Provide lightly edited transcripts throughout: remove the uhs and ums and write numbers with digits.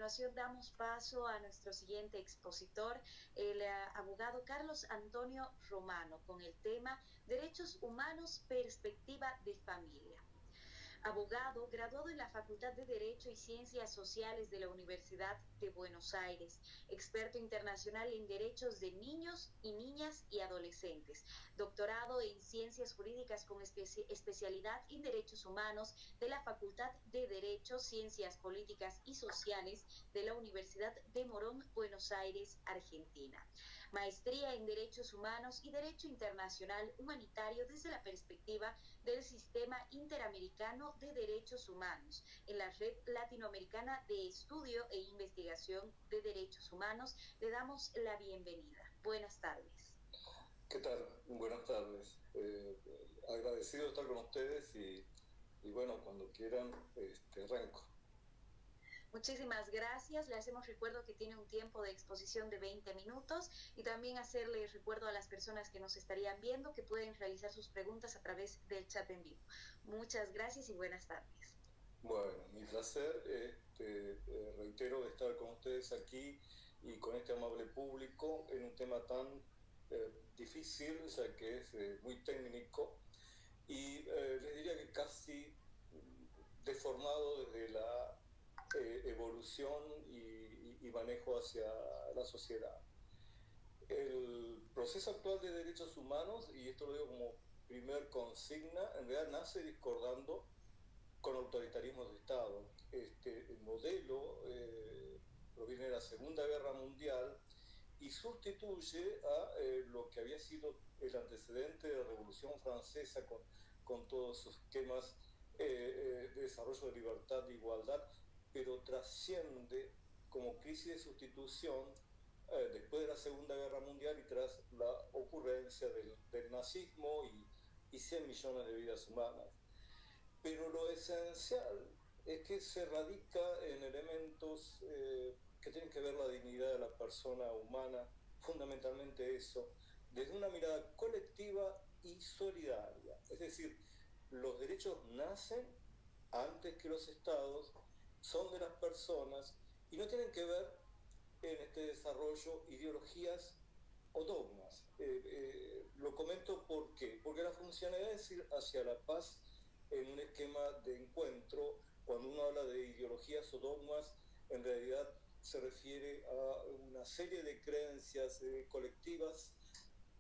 continuación damos paso a nuestro siguiente expositor, el abogado Carlos Antonio Romano, con el tema Derechos Humanos, Perspectiva de Familia. Abogado, graduado en la Facultad de Derecho y Ciencias Sociales de la Universidad de Buenos Aires, experto internacional en derechos de niños y niñas y adolescentes, doctorado en Ciencias Jurídicas con especialidad en Derechos Humanos de la Facultad de Derecho, Ciencias Políticas y Sociales de la Universidad de Morón, Buenos Aires, Argentina. Maestría en Derechos Humanos y Derecho Internacional Humanitario desde la perspectiva del Sistema Interamericano de Derechos Humanos en la Red Latinoamericana de Estudio e Investigación de Derechos Humanos. Le damos la bienvenida. Buenas tardes. ¿Qué tal? Buenas tardes. Agradecido de estar con ustedes y bueno, cuando quieran, arranco. Muchísimas gracias. Le hacemos recuerdo que tiene un tiempo de exposición de 20 minutos y también hacerle recuerdo a las personas que nos estarían viendo que pueden realizar sus preguntas a través del chat en vivo. Muchas gracias y buenas tardes. Bueno, mi placer. Reitero estar con ustedes aquí y con este amable público en un tema tan difícil, ya que es muy técnico y les diría que casi deformado desde la evolución y manejo hacia la sociedad. El proceso actual de derechos humanos, y esto lo digo como primer consigna, en realidad nace discordando con autoritarismos de Estado. El modelo proviene de la Segunda Guerra Mundial y sustituye a lo que había sido el antecedente de la Revolución Francesa con todos sus esquemas de desarrollo de libertad, de igualdad, pero trasciende como crisis de sustitución después de la Segunda Guerra Mundial y tras la ocurrencia del nazismo y 100 millones de vidas humanas. Pero lo esencial es que se radica en elementos que tienen que ver la dignidad de la persona humana, fundamentalmente eso, desde una mirada colectiva y solidaria. Es decir, los derechos nacen antes que los estados, son de las personas y no tienen que ver en este desarrollo ideologías o dogmas. Lo comento ¿por qué? Porque la funcionalidad es ir hacia la paz en un esquema de encuentro. Cuando uno habla de ideologías o dogmas, en realidad se refiere a una serie de creencias colectivas,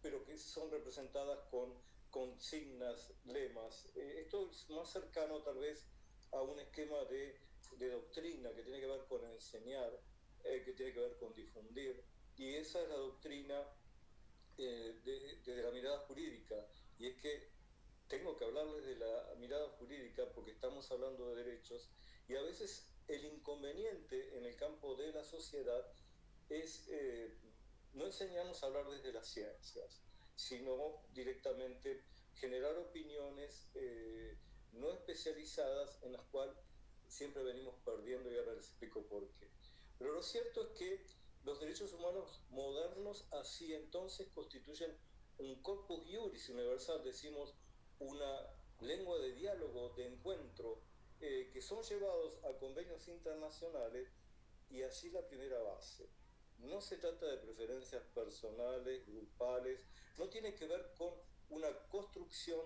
pero que son representadas con consignas, lemas. Esto es más cercano tal vez a un esquema de doctrina que tiene que ver con enseñar, que tiene que ver con difundir, y esa es la doctrina desde la mirada jurídica, y es que tengo que hablarles de la mirada jurídica porque estamos hablando de derechos y a veces el inconveniente en el campo de la sociedad es no enseñarnos a hablar desde las ciencias, sino directamente generar opiniones no especializadas en las cuales siempre venimos perdiendo y ahora les explico por qué. Pero lo cierto es que los derechos humanos modernos así entonces constituyen un corpus iuris universal, decimos, una lengua de diálogo, de encuentro, que son llevados a convenios internacionales y allí la primera base. No se trata de preferencias personales, grupales, no tiene que ver con una construcción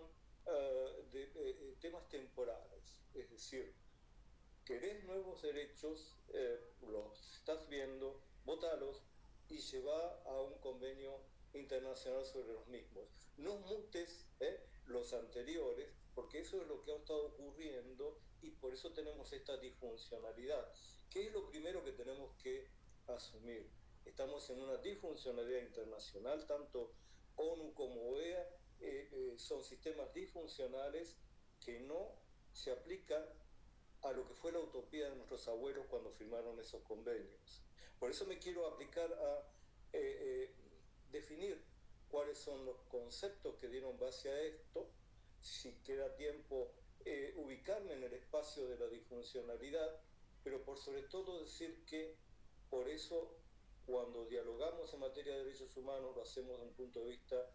de temas temporales. Es decir, querés nuevos derechos, los estás viendo, votalos y lleva a un convenio internacional sobre los mismos. No mutes los anteriores, porque eso es lo que ha estado ocurriendo y por eso tenemos esta disfuncionalidad. ¿Qué es lo primero que tenemos que asumir? Estamos en una disfuncionalidad internacional, tanto ONU como OEA son sistemas disfuncionales que no se aplican a lo que fue la utopía de nuestros abuelos cuando firmaron esos convenios. Por eso me quiero aplicar a definir cuáles son los conceptos que dieron base a esto, si queda tiempo ubicarme en el espacio de la disfuncionalidad, pero por sobre todo decir que por eso cuando dialogamos en materia de derechos humanos lo hacemos desde un punto de vista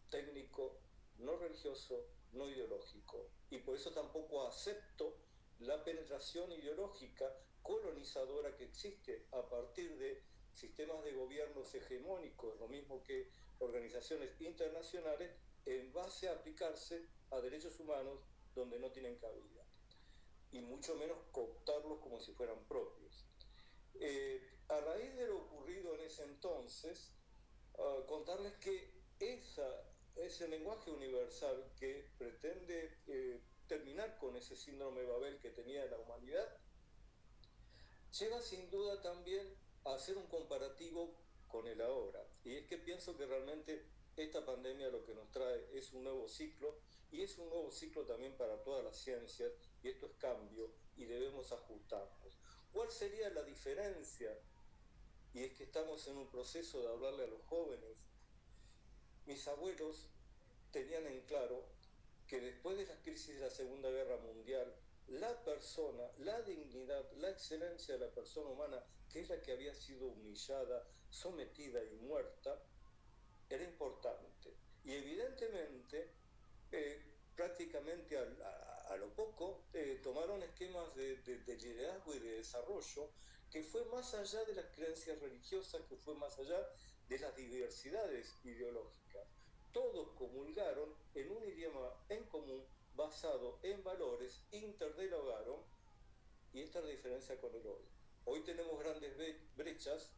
técnico, no religioso, no ideológico. Y por eso tampoco acepto la penetración ideológica colonizadora que existe a partir de sistemas de gobiernos hegemónicos, lo mismo que organizaciones internacionales, en base a aplicarse a derechos humanos donde no tienen cabida, y mucho menos cooptarlos como si fueran propios. A raíz de lo ocurrido en ese entonces, contarles que ese lenguaje universal que pretende terminar con ese síndrome de Babel que tenía la humanidad, lleva sin duda también a hacer un comparativo con el ahora. Y es que pienso que realmente esta pandemia lo que nos trae es un nuevo ciclo, y es un nuevo ciclo también para todas las ciencias, y esto es cambio, y debemos ajustarnos. ¿Cuál sería la diferencia? Y es que estamos en un proceso de hablarle a los jóvenes. Mis abuelos tenían en claro que después de las crisis de la Segunda Guerra Mundial, la persona, la dignidad, la excelencia de la persona humana, que es la que había sido humillada, sometida y muerta, era importante. Y evidentemente, prácticamente a lo poco, tomaron esquemas de liderazgo y de desarrollo que fue más allá de las creencias religiosas, que fue más allá de las diversidades ideológicas. Todos comulgaron en un idioma en común basado en valores, interdialogaron, y esta es la diferencia con el hoy. Hoy tenemos grandes brechas,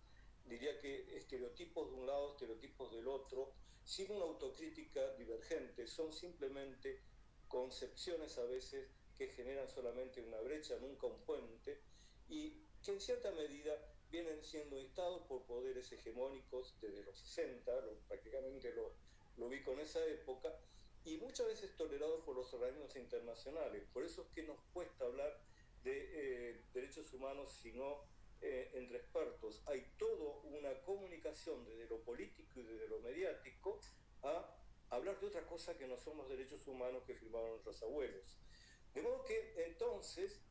diría que estereotipos de un lado, estereotipos del otro, sin una autocrítica divergente, son simplemente concepciones a veces que generan solamente una brecha, nunca un puente, y que en cierta medida vienen siendo instados por poderes hegemónicos desde los 60, prácticamente lo vi con esa época, y muchas veces tolerados por los organismos internacionales. Por eso es que nos cuesta hablar de derechos humanos, sino entre expertos. Hay toda una comunicación desde lo político y desde lo mediático a hablar de otra cosa que no son los derechos humanos que firmaron nuestros abuelos. De modo que entonces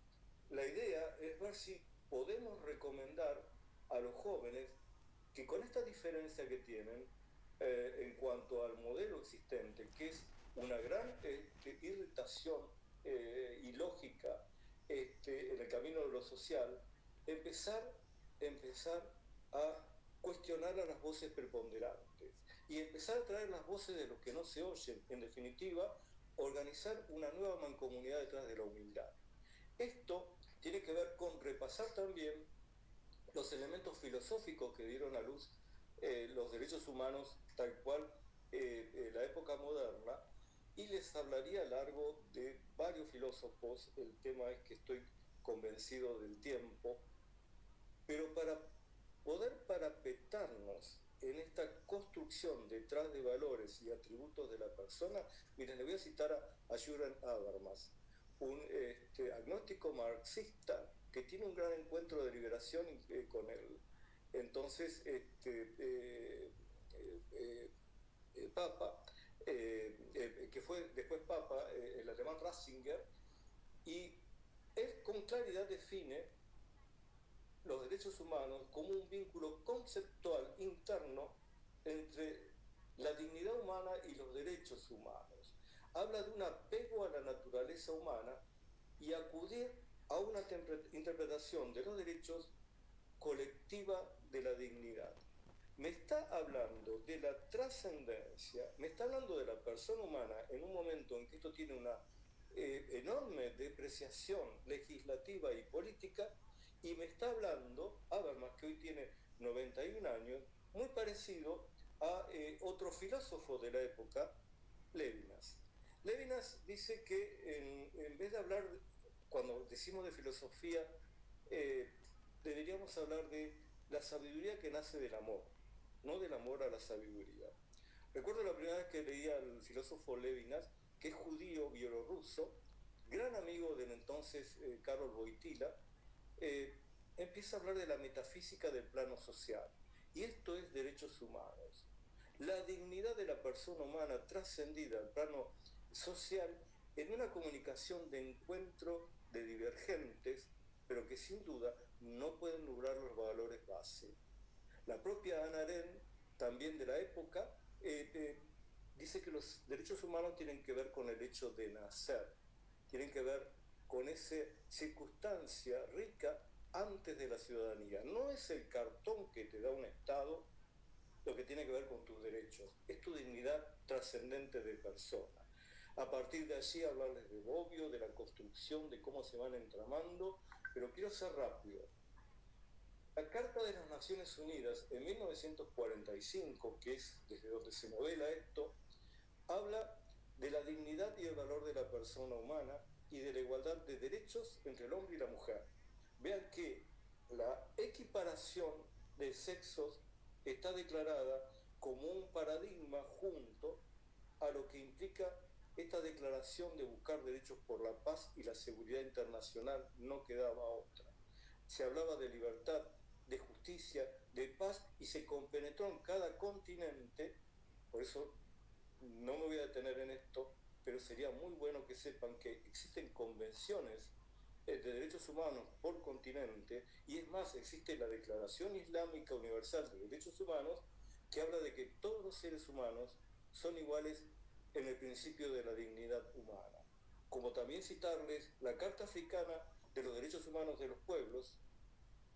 la idea es ver si podemos recomendar a los jóvenes que con esta diferencia que tienen en cuanto al modelo existente, que es una gran irritación ilógica en el camino de lo social, empezar a cuestionar a las voces preponderantes y empezar a traer las voces de los que no se oyen. En definitiva, organizar una nueva mancomunidad detrás de la humildad. Esto tiene que ver con repasar también los elementos filosóficos que dieron a luz los derechos humanos tal cual la época moderna, y les hablaría a largo de varios filósofos. El tema es que estoy convencido del tiempo, pero para poder parapetarnos en esta construcción detrás de valores y atributos de la persona, miren, le voy a citar a Jürgen Habermas, un agnóstico marxista que tiene un gran encuentro de liberación con el entonces Papa, que fue después Papa, el alemán Ratzinger, y él con claridad define los derechos humanos como un vínculo conceptual interno entre la dignidad humana y los derechos humanos. Habla de un apego a la naturaleza humana y acudir a una interpretación de los derechos colectiva de la dignidad. Me está hablando de la trascendencia, me está hablando de la persona humana en un momento en que esto tiene una enorme depreciación legislativa y política, y me está hablando, Habermas, que hoy tiene 91 años, muy parecido a otro filósofo de la época, Levinas. Levinas dice que en vez de hablar, cuando decimos de filosofía, deberíamos hablar de la sabiduría que nace del amor, no del amor a la sabiduría. Recuerdo la primera vez que leía al filósofo Levinas, que es judío bielorruso, gran amigo del entonces Karol Wojtyla, empieza a hablar de la metafísica del plano social. Y esto es derechos humanos. La dignidad de la persona humana trascendida al plano social en una comunicación de encuentro de divergentes, pero que sin duda no pueden lograr los valores base. La propia Hannah Arendt, también de la época, dice que los derechos humanos tienen que ver con el hecho de nacer, tienen que ver con esa circunstancia rica antes de la ciudadanía. No es el cartón que te da un Estado lo que tiene que ver con tus derechos, es tu dignidad trascendente de persona. A partir de allí hablarles de Bobbio, de la construcción, de cómo se van entramando, pero quiero ser rápido. La Carta de las Naciones Unidas en 1945, que es desde donde se modela esto, habla de la dignidad y el valor de la persona humana y de la igualdad de derechos entre el hombre y la mujer. Vean que la equiparación de sexos está declarada como un paradigma junto a lo que implica esta declaración de buscar derechos por la paz y la seguridad internacional. No quedaba otra. Se hablaba de libertad, de justicia, de paz, y se compenetró en cada continente. Por eso no me voy a detener en esto, pero sería muy bueno que sepan que existen convenciones de derechos humanos por continente, y es más, existe la Declaración Islámica Universal de Derechos Humanos, que habla de que todos los seres humanos son iguales en el principio de la dignidad humana. Como también citarles la Carta Africana de los Derechos Humanos de los Pueblos,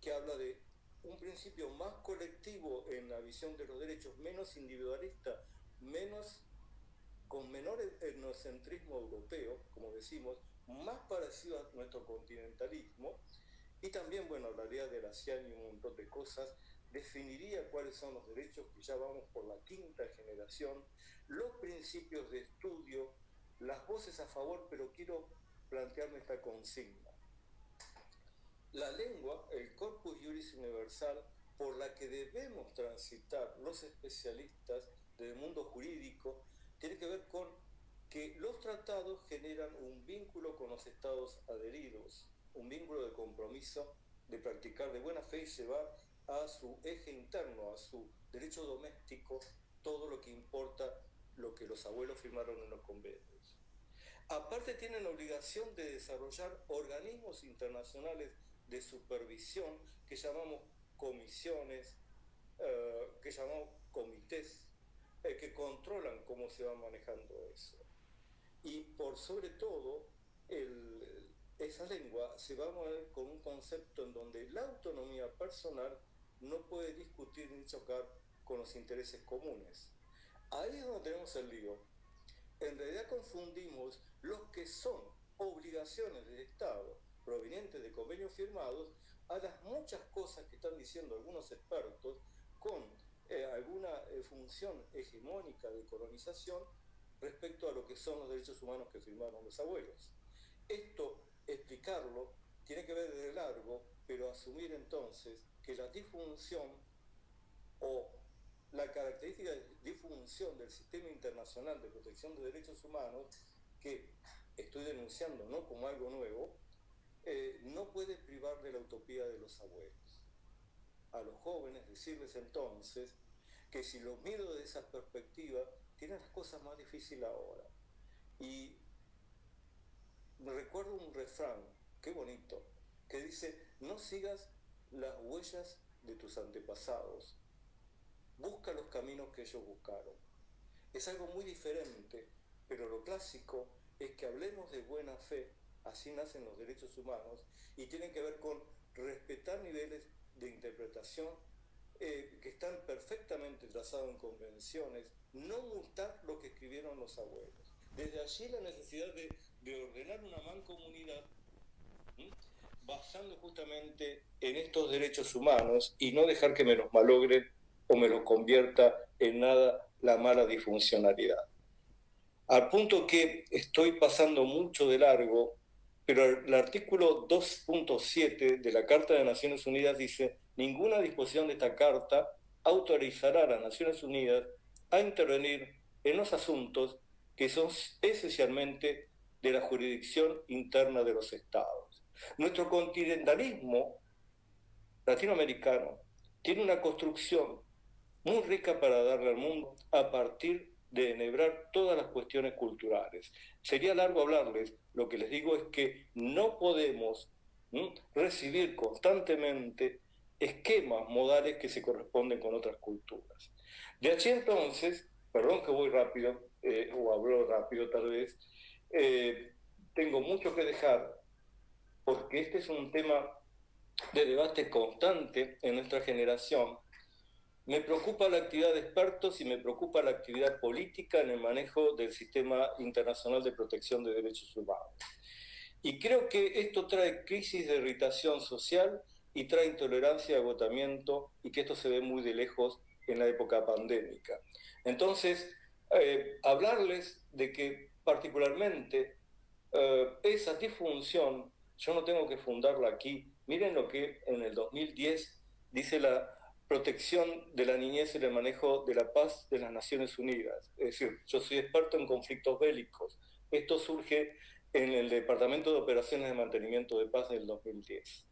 que habla de un principio más colectivo en la visión de los derechos, menos individualista, con menor etnocentrismo europeo, como decimos, más parecido a nuestro continentalismo, y también, bueno, hablaría de la ASEAN y un montón de cosas, definiría cuáles son los derechos, que ya vamos por la quinta generación, los principios de estudio, las voces a favor, pero quiero plantearme esta consigna. La lengua, el corpus juris universal, por la que debemos transitar los especialistas del mundo jurídico, tiene que ver con que los tratados generan un vínculo con los estados adheridos, un vínculo de compromiso de practicar de buena fe y llevar a su eje interno, a su derecho doméstico, todo lo que importa, lo que los abuelos firmaron en los convenios. Aparte, tienen obligación de desarrollar organismos internacionales de supervisión, que llamamos comisiones, que llamamos comités, que controlan cómo se va manejando eso. Y por sobre todo, esa lengua se va a mover con un concepto en donde la autonomía personal no puede discutir ni chocar con los intereses comunes. Ahí es donde tenemos el lío. En realidad confundimos los que son obligaciones del Estado provenientes de convenios firmados a las muchas cosas que están diciendo algunos expertos con alguna función hegemónica de colonización respecto a lo que son los derechos humanos que firmaron los abuelos. Esto, explicarlo, tiene que ver de largo, pero asumir entonces que la disfunción o la característica de disfunción del sistema internacional de protección de derechos humanos, que estoy denunciando no como algo nuevo, no puede privar de la utopía de los abuelos. A los jóvenes decirles entonces que si los miro desde esa perspectiva, tienen las cosas más difíciles ahora. Y me recuerdo un refrán, qué bonito, que dice: no sigas las huellas de tus antepasados, busca los caminos que ellos buscaron. Es algo muy diferente, pero lo clásico es que hablemos de buena fe, así nacen los derechos humanos, y tienen que ver con respetar niveles de interpretación que están perfectamente trazados en convenciones, no multar lo que escribieron los abuelos. Desde allí la necesidad de ordenar una mancomunidad basando justamente en estos derechos humanos y no dejar que me los malogren o me los convierta en nada la mala disfuncionalidad. Al punto que estoy pasando mucho de largo, pero el artículo 2.7 de la Carta de Naciones Unidas dice: ninguna disposición de esta Carta autorizará a las Naciones Unidas a intervenir en los asuntos que son esencialmente de la jurisdicción interna de los estados. Nuestro continentalismo latinoamericano tiene una construcción muy rica para darle al mundo a partir de enhebrar todas las cuestiones culturales. Sería largo hablarles, lo que les digo es que no podemos recibir constantemente esquemas modales que se corresponden con otras culturas. De allí entonces, perdón que voy rápido, o hablo rápido tal vez, tengo mucho que dejar, porque este es un tema de debate constante en nuestra generación, me preocupa la actividad de expertos y me preocupa la actividad política en el manejo del sistema internacional de protección de derechos humanos. Y creo que esto trae crisis de irritación social y trae intolerancia y agotamiento, y que esto se ve muy de lejos en la época pandémica. Entonces, hablarles de que particularmente esa disfunción, yo no tengo que fundarla aquí. Miren lo que en el 2010 dice la protección de la niñez y el manejo de la paz de las Naciones Unidas. Es decir, yo soy experto en conflictos bélicos. Esto surge en el Departamento de Operaciones de Mantenimiento de Paz del 2010.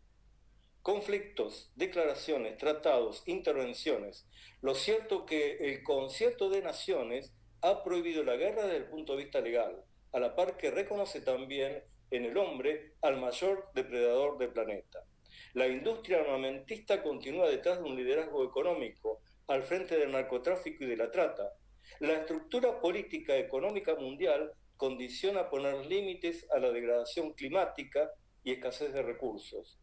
Conflictos, declaraciones, tratados, intervenciones. Lo cierto que el Concierto de Naciones ha prohibido la guerra desde el punto de vista legal, a la par que reconoce también en el hombre al mayor depredador del planeta. La industria armamentista continúa detrás de un liderazgo económico al frente del narcotráfico y de la trata. La estructura política económica mundial condiciona poner límites a la degradación climática y escasez de recursos.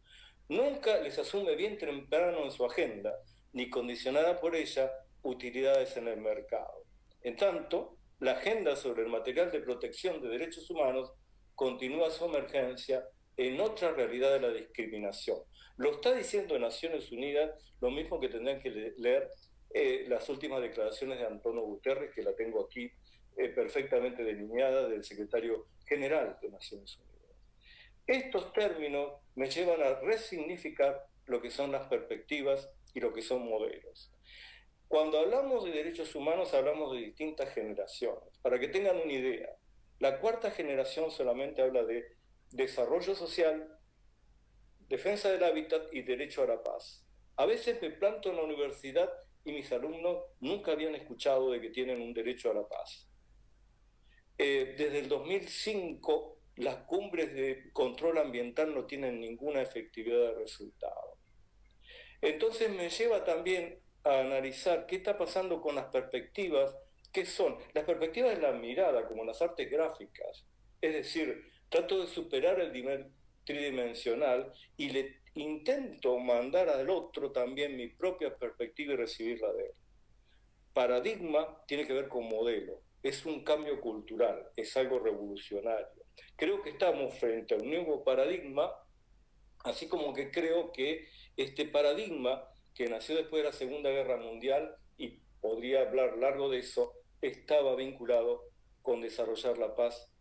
Nunca les asume bien temprano en su agenda, ni condicionada por ella utilidades en el mercado. En tanto, la agenda sobre el material de protección de derechos humanos continúa su emergencia en otra realidad de la discriminación. Lo está diciendo en Naciones Unidas, lo mismo que tendrán que leer las últimas declaraciones de Antonio Guterres, que la tengo aquí perfectamente delineada, del secretario general de Naciones Unidas. Estos términos me llevan a resignificar lo que son las perspectivas y lo que son modelos. Cuando hablamos de derechos humanos hablamos de distintas generaciones. Para que tengan una idea, la cuarta generación solamente habla de desarrollo social, defensa del hábitat y derecho a la paz. A veces me planto en la universidad y mis alumnos nunca habían escuchado de que tienen un derecho a la paz. Desde el 2005 las cumbres de control ambiental no tienen ninguna efectividad de resultado. Entonces me lleva también a analizar qué está pasando con las perspectivas, qué son. Las perspectivas de la mirada, como las artes gráficas. Es decir, trato de superar el nivel tridimensional y le intento mandar al otro también mi propia perspectiva y recibirla de él. Paradigma tiene que ver con modelo. Es un cambio cultural, es algo revolucionario. Creo que estamos frente a un nuevo paradigma, así como que creo que este paradigma, que nació después de la Segunda Guerra Mundial, y podría hablar largo de eso, estaba vinculado con desarrollar la paz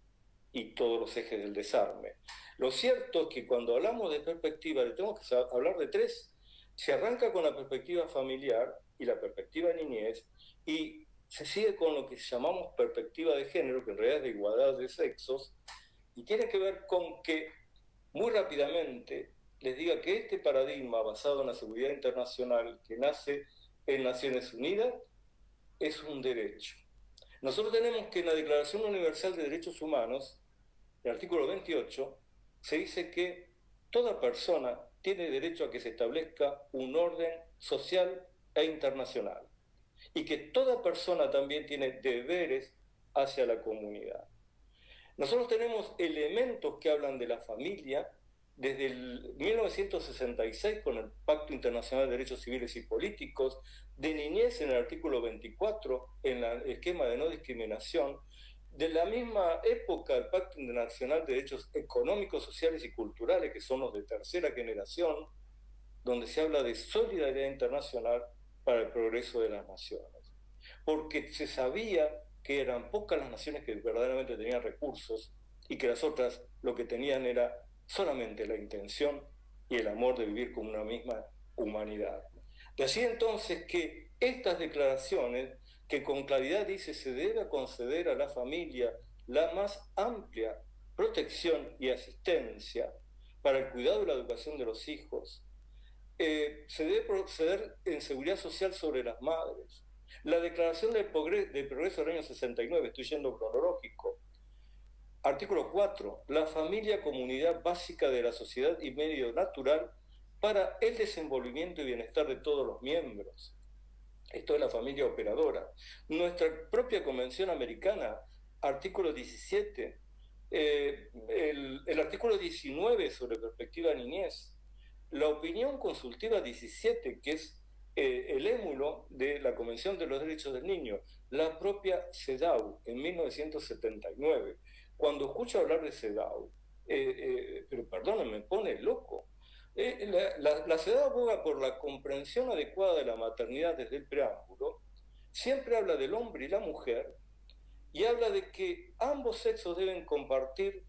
y todos los ejes del desarme. Lo cierto es que cuando hablamos de perspectiva, le tenemos que hablar de tres. Se arranca con la perspectiva familiar y la perspectiva de niñez, y se sigue con lo que llamamos perspectiva de género, que en realidad es de igualdad de sexos, y tiene que ver con que, muy rápidamente, les diga que este paradigma basado en la seguridad internacional que nace en Naciones Unidas es un derecho. Nosotros tenemos que en la Declaración Universal de Derechos Humanos, el artículo 28, se dice que toda persona tiene derecho a que se establezca un orden social e internacional, y que toda persona también tiene deberes hacia la comunidad. Nosotros tenemos elementos que hablan de la familia desde el 1966 con el Pacto Internacional de Derechos Civiles y Políticos, de niñez en el artículo 24 en el esquema de no discriminación, de la misma época el Pacto Internacional de Derechos Económicos, Sociales y Culturales, que son los de tercera generación, donde se habla de solidaridad internacional para el progreso de las naciones. Porque se sabía que eran pocas las naciones que verdaderamente tenían recursos y que las otras lo que tenían era solamente la intención y el amor de vivir con una misma humanidad. De allí entonces que estas declaraciones, que con claridad dice se debe conceder a la familia la más amplia protección y asistencia para el cuidado y la educación de los hijos, se debe proceder en seguridad social sobre las madres. La Declaración del Progreso del año 69, estoy yendo cronológico. Artículo 4. La familia, comunidad básica de la sociedad y medio natural para el desenvolvimiento y bienestar de todos los miembros. Esto es la familia operadora. Nuestra propia Convención Americana, artículo 17. El artículo 19 sobre perspectiva de niñez. la opinión consultiva 17, que es el émulo de la Convención de los Derechos del Niño, la propia CEDAW en 1979. Cuando escucho hablar de CEDAW, pero perdón, me pone loco. La CEDAW aboga por la comprensión adecuada de la maternidad desde el preámbulo, siempre habla del hombre y la mujer, y habla de que ambos sexos deben compartir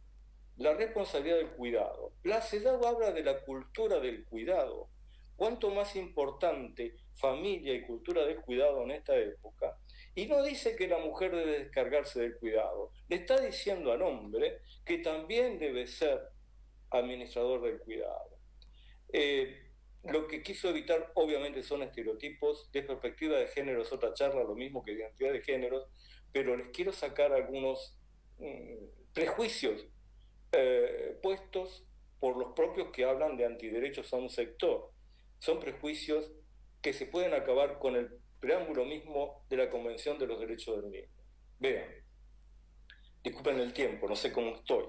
la responsabilidad del cuidado. La CEDAW habla de la cultura del cuidado. Cuánto más importante familia y cultura del cuidado en esta época. Y no dice que la mujer debe descargarse del cuidado. Le está diciendo al hombre que también debe ser administrador del cuidado. Lo que quiso evitar obviamente son estereotipos. De perspectiva de género es otra charla, lo mismo que de identidad de género, pero les quiero sacar algunos prejuicios puestos por los propios que hablan de antiderechos a un sector. Son prejuicios que se pueden acabar con el preámbulo mismo de la Convención de los Derechos del Niño. Vean, disculpen el tiempo, no sé cómo estoy.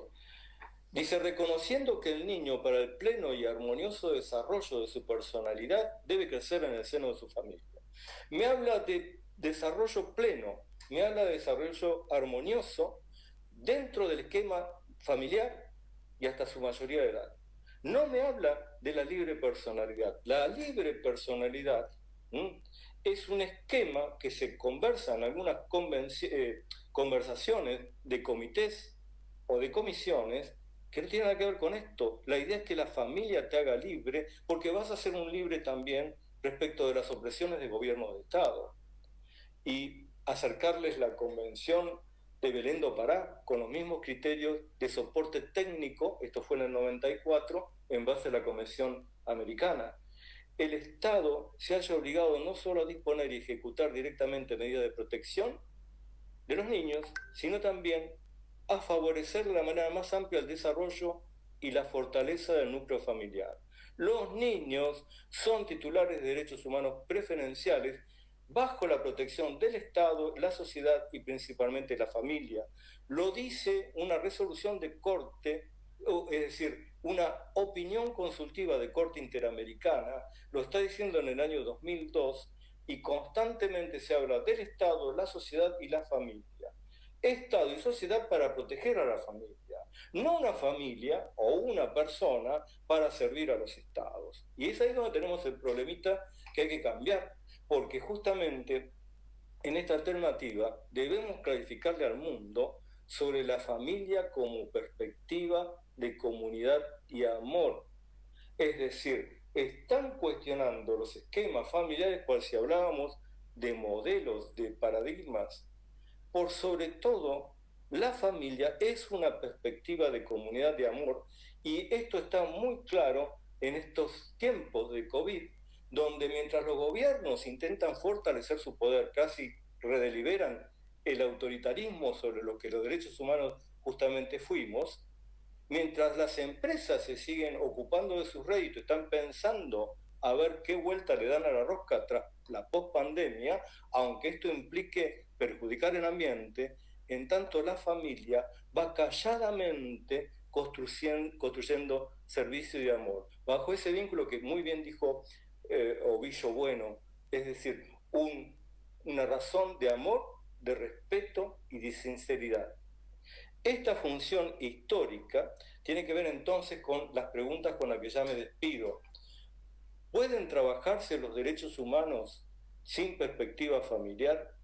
Dice, reconociendo que el niño para el pleno y armonioso desarrollo de su personalidad debe crecer en el seno de su familia. Me habla de desarrollo pleno, me habla de desarrollo armonioso dentro del esquema familiar y hasta su mayoría de edad. No me habla de la libre personalidad. La libre personalidad es un esquema que se conversa en algunas conversaciones de comités o de comisiones que no tienen nada que ver con esto. La idea es que la familia te haga libre, porque vas a ser un libre también respecto de las opresiones de gobierno de Estado. Y acercarles la convención de Belén do Pará con los mismos criterios de soporte técnico, esto fue en el 94, en base a la Convención Americana. El Estado se haya obligado no solo a disponer y ejecutar directamente medidas de protección de los niños, sino también a favorecer de la manera más amplia el desarrollo y la fortaleza del núcleo familiar. Los niños son titulares de derechos humanos preferenciales bajo la protección del Estado, la sociedad y principalmente la familia. Lo dice una resolución de corte, es decir, una opinión consultiva de corte interamericana, lo está diciendo en el año 2002, y constantemente se habla del Estado, la sociedad y la familia. Estado y sociedad para proteger a la familia, no una familia o una persona para servir a los estados. Y es ahí donde tenemos el problemita que hay que cambiar, porque justamente en esta alternativa debemos clarificarle al mundo sobre la familia como perspectiva de comunidad y amor. Es decir, están cuestionando los esquemas familiares cual si hablábamos de modelos, de paradigmas. Por sobre todo, la familia es una perspectiva de comunidad de amor, y esto está muy claro en estos tiempos de COVID, donde mientras los gobiernos intentan fortalecer su poder, casi redeliberan el autoritarismo sobre lo que los derechos humanos justamente fuimos, mientras las empresas se siguen ocupando de sus réditos, están pensando a ver qué vuelta le dan a la rosca tras la pospandemia, aunque esto implique perjudicar el ambiente, en tanto la familia va calladamente construyendo servicio de amor, bajo ese vínculo que muy bien dijo Ovillo Bueno, es decir, una razón de amor, de respeto y de sinceridad. Esta función histórica tiene que ver entonces con las preguntas con las que ya me despido. ¿Pueden trabajarse los derechos humanos sin perspectiva familiar?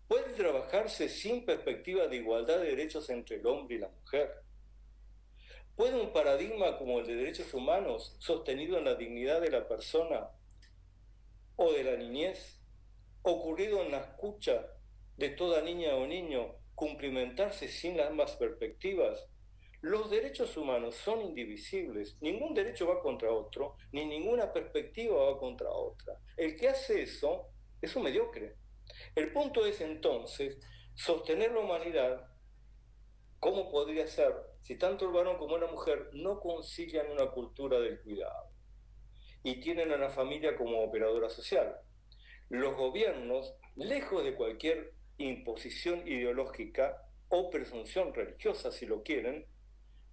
¿Puede trabajarse sin perspectiva de igualdad de derechos entre el hombre y la mujer? ¿Puede un paradigma como el de derechos humanos, sostenido en la dignidad de la persona o de la niñez, ocurrido en la escucha de toda niña o niño, cumplimentarse sin ambas perspectivas? Los derechos humanos son indivisibles, ningún derecho va contra otro, ni ninguna perspectiva va contra otra. El que hace eso es un mediocre. El punto es entonces sostener la humanidad. ¿Cómo podría ser si tanto el varón como la mujer no concilian una cultura del cuidado y tienen a la familia como operadora social? Los gobiernos, lejos de cualquier imposición ideológica o presunción religiosa, si lo quieren,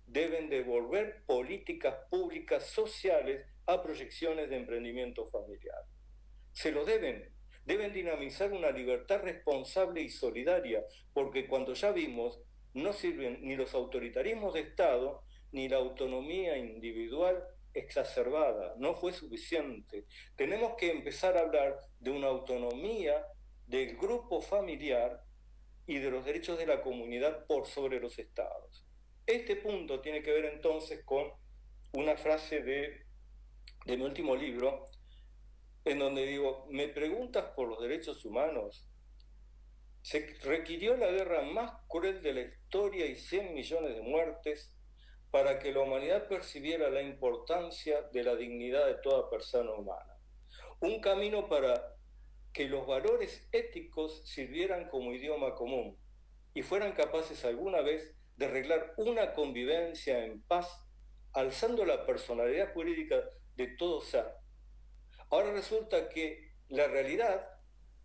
deben devolver políticas públicas sociales a proyecciones de emprendimiento familiar. Se lo deben dinamizar una libertad responsable y solidaria, porque cuando ya vimos, no sirven ni los autoritarismos de Estado, ni la autonomía individual exacerbada, no fue suficiente. Tenemos que empezar a hablar de una autonomía del grupo familiar y de los derechos de la comunidad por sobre los estados. Este punto tiene que ver entonces con una frase de mi último libro, en donde digo, ¿me preguntas por los derechos humanos? Se requirió la guerra más cruel de la historia y 100 millones de muertes para que la humanidad percibiera la importancia de la dignidad de toda persona humana. Un camino para que los valores éticos sirvieran como idioma común y fueran capaces alguna vez de arreglar una convivencia en paz, alzando la personalidad jurídica de todo ser. Ahora resulta que la realidad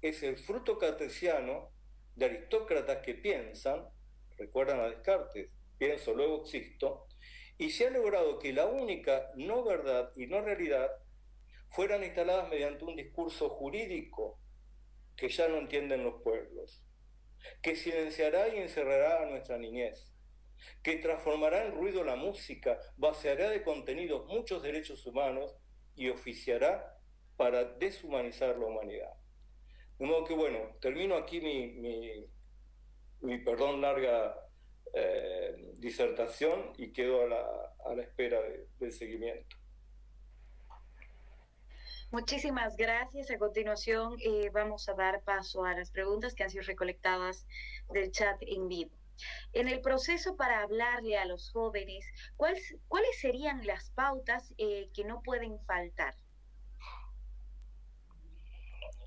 es el fruto cartesiano de aristócratas que piensan, recuerdan a Descartes, pienso, luego existo, y se ha logrado que la única no verdad y no realidad fueran instaladas mediante un discurso jurídico que ya no entienden los pueblos, que silenciará y encerrará a nuestra niñez, que transformará en ruido la música, vaciará de contenidos muchos derechos humanos y oficiará para deshumanizar la humanidad. De modo que, bueno, termino aquí mi larga disertación y quedo a la espera del seguimiento. Muchísimas gracias. A continuación vamos a dar paso a las preguntas que han sido recolectadas del chat en vivo. En el proceso para hablarle a los jóvenes, ¿cuáles serían las pautas que no pueden faltar?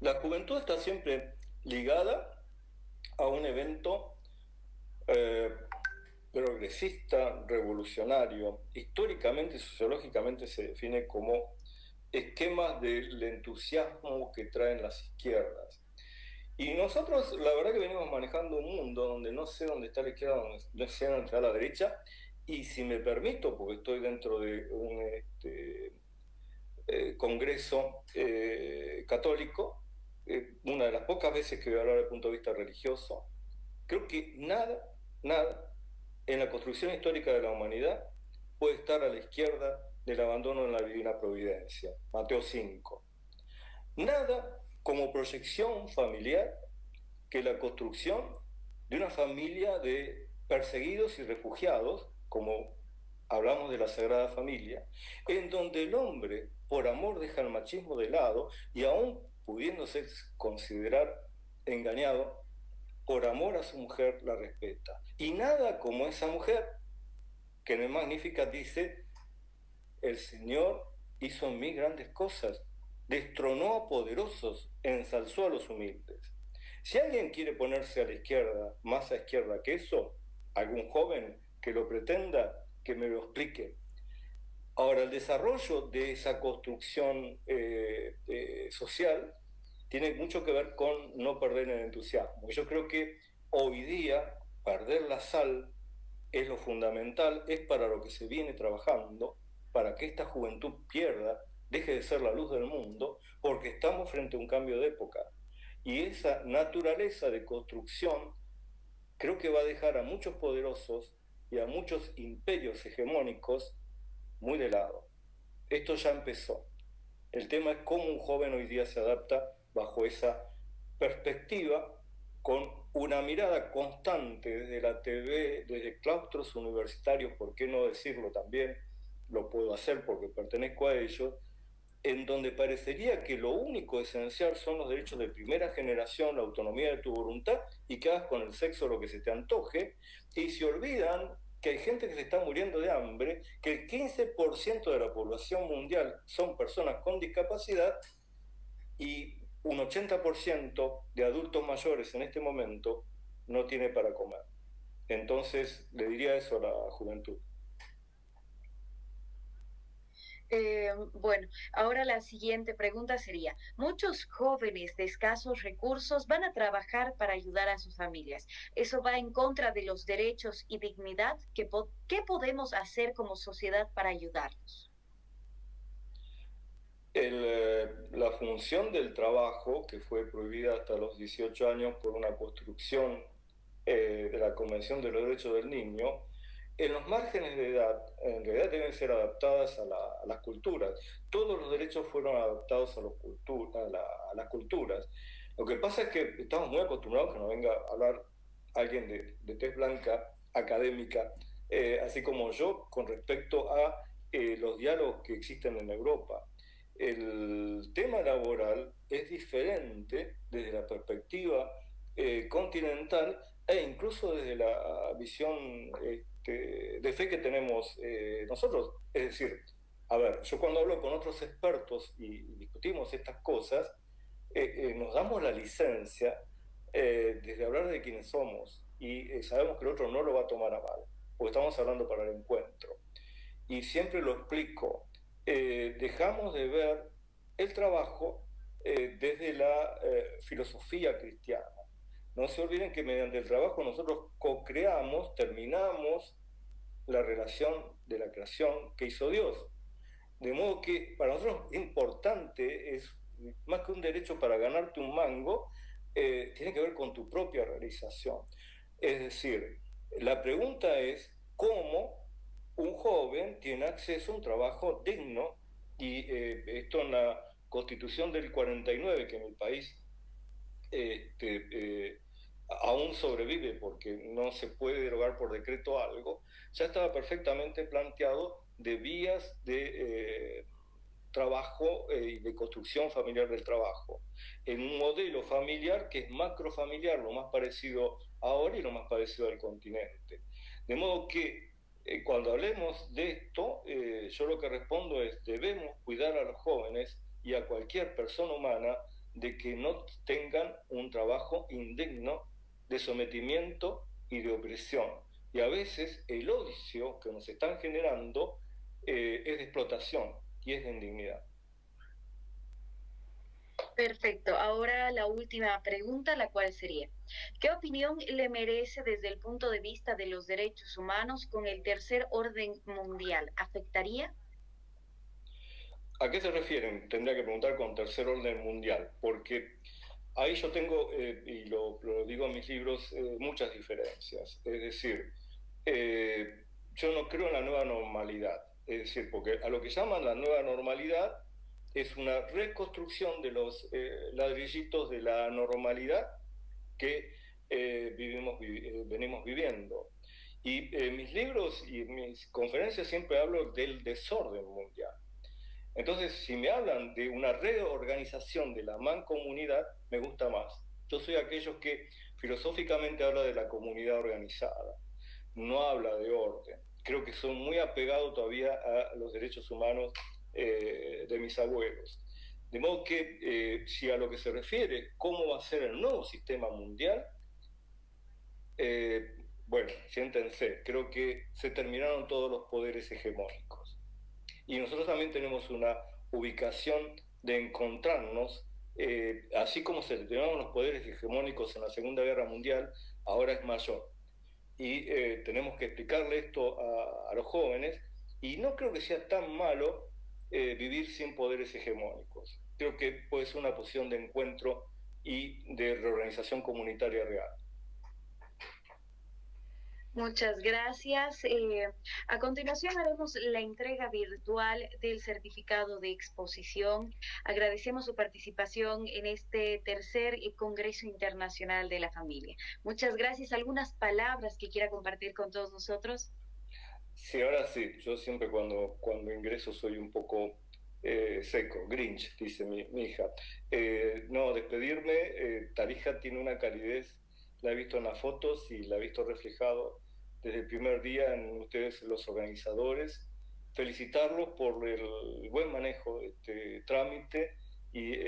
La juventud está siempre ligada a un evento progresista, revolucionario. Históricamente y sociológicamente se define como esquemas del entusiasmo que traen las izquierdas. Y nosotros, la verdad que venimos manejando un mundo donde no sé dónde está la izquierda, no sé dónde está la derecha, y si me permito, porque estoy dentro de un congreso católico, una de las pocas veces que voy a hablar desde el punto de vista religioso, creo que nada en la construcción histórica de la humanidad puede estar a la izquierda del abandono en la divina providencia, Mateo 5. Nada como proyección familiar que la construcción de una familia de perseguidos y refugiados, como hablamos de la Sagrada Familia, en donde el hombre, por amor, deja el machismo de lado y aún pudiéndose considerar engañado, por amor a su mujer la respeta. Y nada como esa mujer que en el Magnificat dice, el Señor hizo en mí grandes cosas, destronó a poderosos, ensalzó a los humildes. Si alguien quiere ponerse a la izquierda, más a izquierda que eso, algún joven que lo pretenda, que me lo explique. Ahora, el desarrollo de esa construcción social tiene mucho que ver con no perder el entusiasmo. Yo creo que hoy día perder la sal es lo fundamental, es para lo que se viene trabajando, para que esta juventud deje de ser la luz del mundo, porque estamos frente a un cambio de época. Y esa naturaleza de construcción creo que va a dejar a muchos poderosos y a muchos imperios hegemónicos muy de lado. Esto ya empezó. El tema es cómo un joven hoy día se adapta bajo esa perspectiva, con una mirada constante desde la TV, desde claustros universitarios, por qué no decirlo también, lo puedo hacer porque pertenezco a ellos, en donde parecería que lo único esencial son los derechos de primera generación, la autonomía de tu voluntad y que hagas con el sexo lo que se te antoje, y se olvidan que hay gente que se está muriendo de hambre, que el 15% de la población mundial son personas con discapacidad y un 80% de adultos mayores en este momento no tiene para comer. Entonces, le diría eso a la juventud. Bueno, ahora la siguiente pregunta sería, muchos jóvenes de escasos recursos van a trabajar para ayudar a sus familias. ¿Eso va en contra de los derechos y dignidad? ¿Qué podemos hacer como sociedad para ayudarlos? La función del trabajo, que fue prohibida hasta los 18 años por una construcción de la Convención de los Derechos del Niño, en los márgenes de edad, en realidad deben ser adaptadas a las culturas. Todos los derechos fueron adaptados a las culturas. Lo que pasa es que estamos muy acostumbrados que nos venga a hablar alguien de tez blanca, académica, así como yo, con respecto a los diálogos que existen en Europa. El tema laboral es diferente desde la perspectiva continental e incluso desde la visión de fe que tenemos nosotros. Es decir, a ver, yo cuando hablo con otros expertos y discutimos estas cosas, nos damos la licencia desde hablar de quiénes somos y sabemos que el otro no lo va a tomar a mal, porque estamos hablando para el encuentro. Y siempre lo explico, dejamos de ver el trabajo desde la filosofía cristiana. No se olviden que mediante el trabajo nosotros co-creamos, terminamos la relación de la creación que hizo Dios. De modo que para nosotros es importante, es más que un derecho para ganarte un mango, tiene que ver con tu propia realización. Es decir, la pregunta es cómo un joven tiene acceso a un trabajo digno, y esto en la Constitución del 49, que en el país aún sobrevive porque no se puede derogar por decreto algo, ya estaba perfectamente planteado de vías de trabajo y de construcción familiar del trabajo, en un modelo familiar que es macrofamiliar, lo más parecido ahora y lo más parecido al continente. De modo que cuando hablemos de esto, yo lo que respondo es, debemos cuidar a los jóvenes y a cualquier persona humana de que no tengan un trabajo indigno de sometimiento y de opresión. Y a veces el odio que nos están generando es de explotación y es de indignidad. Perfecto. Ahora la última pregunta, la cual sería, ¿qué opinión le merece desde el punto de vista de los derechos humanos con el tercer orden mundial? ¿Afectaría? ¿A qué se refieren? Tendría que preguntar con tercer orden mundial, porque ahí yo tengo, y lo digo en mis libros, muchas diferencias. Es decir, yo no creo en la nueva normalidad. Es decir, porque a lo que llaman la nueva normalidad es una reconstrucción de los ladrillitos de la normalidad que venimos viviendo. Y en mis libros y en mis conferencias siempre hablo del desorden mundial. Entonces, si me hablan de una reorganización de la mancomunidad, me gusta más. Yo soy aquellos que filosóficamente habla de la comunidad organizada, no habla de orden. Creo que son muy apegados todavía a los derechos humanos de mis abuelos. De modo que, si a lo que se refiere, cómo va a ser el nuevo sistema mundial, bueno, siéntense, creo que se terminaron todos los poderes hegemónicos. Y nosotros también tenemos una ubicación de encontrarnos, así como se terminaron los poderes hegemónicos en la Segunda Guerra Mundial, ahora es mayor. Y tenemos que explicarle esto a los jóvenes, y no creo que sea tan malo vivir sin poderes hegemónicos. Creo que puede ser una posición de encuentro y de reorganización comunitaria real. Muchas gracias. A continuación haremos la entrega virtual del certificado de exposición. Agradecemos su participación en este tercer Congreso Internacional de la Familia. Muchas gracias. ¿Algunas palabras que quiera compartir con todos nosotros? Sí, ahora sí. Yo siempre cuando ingreso soy un poco seco, Grinch, dice mi hija. No, despedirme, Tarija tiene una calidez, la he visto en las fotos y la he visto reflejado desde el primer día en ustedes los organizadores, felicitarlos por el buen manejo de este trámite y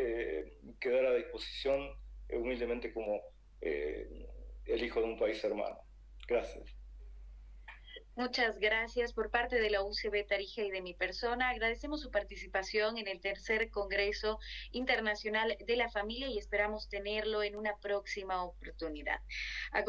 quedar a disposición humildemente como el hijo de un país hermano. Gracias. Muchas gracias por parte de la UCB Tarija y de mi persona. Agradecemos su participación en el tercer Congreso Internacional de la Familia y esperamos tenerlo en una próxima oportunidad. A